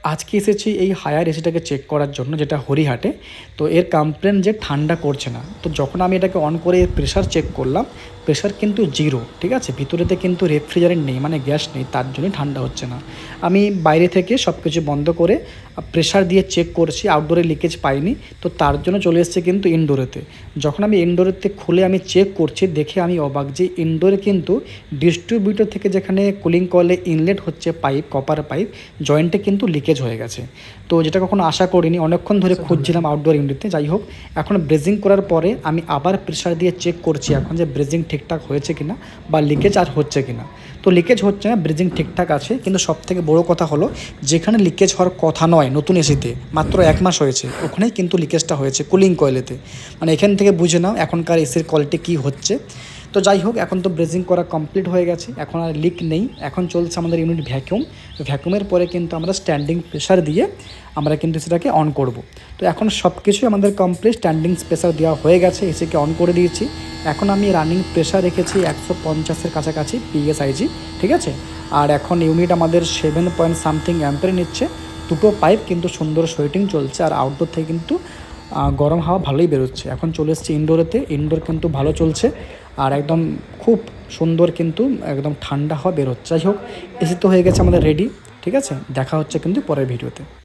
আজকে এসেছি এই হায়ার এসিটাকে চেক করার জন্য, যেটা হরিহাটে। তো এর কমপ্লেন যে ঠান্ডা করছে না। তো যখন আমি এটাকে অন করে প্রেশার চেক করলাম, প্রেশার কিন্তু জিরো, ঠিক আছে। ভিতরেতে কিন্তু রেফ্রিজারেন্ট নেই, মানে গ্যাস নেই, তার জন্যই ঠান্ডা হচ্ছে না। আমি বাইরে থেকে সব কিছু বন্ধ করে প্রেশার দিয়ে চেক করছি, আউটডোরে লিকেজ পাইনি। তো তার জন্য চলে এসেছে কিন্তু ইনডোরেতে। যখন আমি ইনডোরেতে খুলে আমি চেক করছি, দেখে আমি অবাক যে ইনডোরে কিন্তু ডিস্ট্রিবিউটর থেকে যেখানে কুলিং কয়েলে ইনলেট হচ্ছে পাইপ, কপার পাইপ, জয়েন্টে কিন্তু লিকেজ হয়ে গেছে। তো যেটা কখনো আশা করিনি, অনেকক্ষণ ধরে খুঁজছিলাম আউটডোর ইউনিটে। যাই হোক, এখন ব্রেজিং করার পরে আমি আবার প্রেশার দিয়ে চেক করছি এখন যে ব্রেজিং ঠিকঠাক হয়েছে কিনা বা লিকেজ আর হচ্ছে কিনা। তো লিকেজ হচ্ছে না, ব্রেজিং ঠিকঠাক আছে। কিন্তু সবথেকে বড় কথা হলো, যেখানে লিকেজ হওয়ার কথা নয় নতুন এসিতে, মাত্র 1 মাস হয়েছে, ওখানেই কিন্তু লিকেজটা হয়েছে কুলিং কয়েলেতে। মানে এখান থেকে বুঝে নাও এখনকার এসির কোয়ালিটি কী হচ্ছে। তো যাই হোক, এখন তো ব্রেজিং করা কমপ্লিট হয়ে গেছে, এখন আর লিক নেই। এখন চলছে আমাদের ইউনিট ভ্যাকুয়াম। ভ্যাকুয়ামের পরে কিন্তু আমরা স্ট্যান্ডিং প্রেশার দিয়ে আমরা কিন্তু সেটাকে অন করব। তো এখন সব কিছুই আমাদের কমপ্লিট, স্ট্যান্ডিং প্রেশার দেওয়া হয়ে গেছে, এসিকে অন করে দিয়েছি। এখন আমি রানিং প্রেশার রেখেছি 150-এর কাছাকাছি পিএসআইজি, ঠিক আছে। আর এখন ইউনিট আমাদের 7 পয়েন্ট সামথিং অ্যাম্পের নিচ্ছে। দুটো পাইপ কিন্তু সুন্দর সোয়েটিং চলছে, আর আউটডোর থেকে কিন্তু গরম হাওয়া ভালোই বেরোচ্ছে। এখন চলে এসেছি ইনডোরেতে, ইনডোর কিন্তু ভালো চলছে, আর একদম খুব সুন্দর কিন্তু একদম ঠান্ডা হাওয়া বেরোচ্ছে। যাই হোক, এসি তো হয়ে গেছে আমাদের রেডি, ঠিক আছে। দেখা হচ্ছে কিন্তু পরের ভিডিওতে।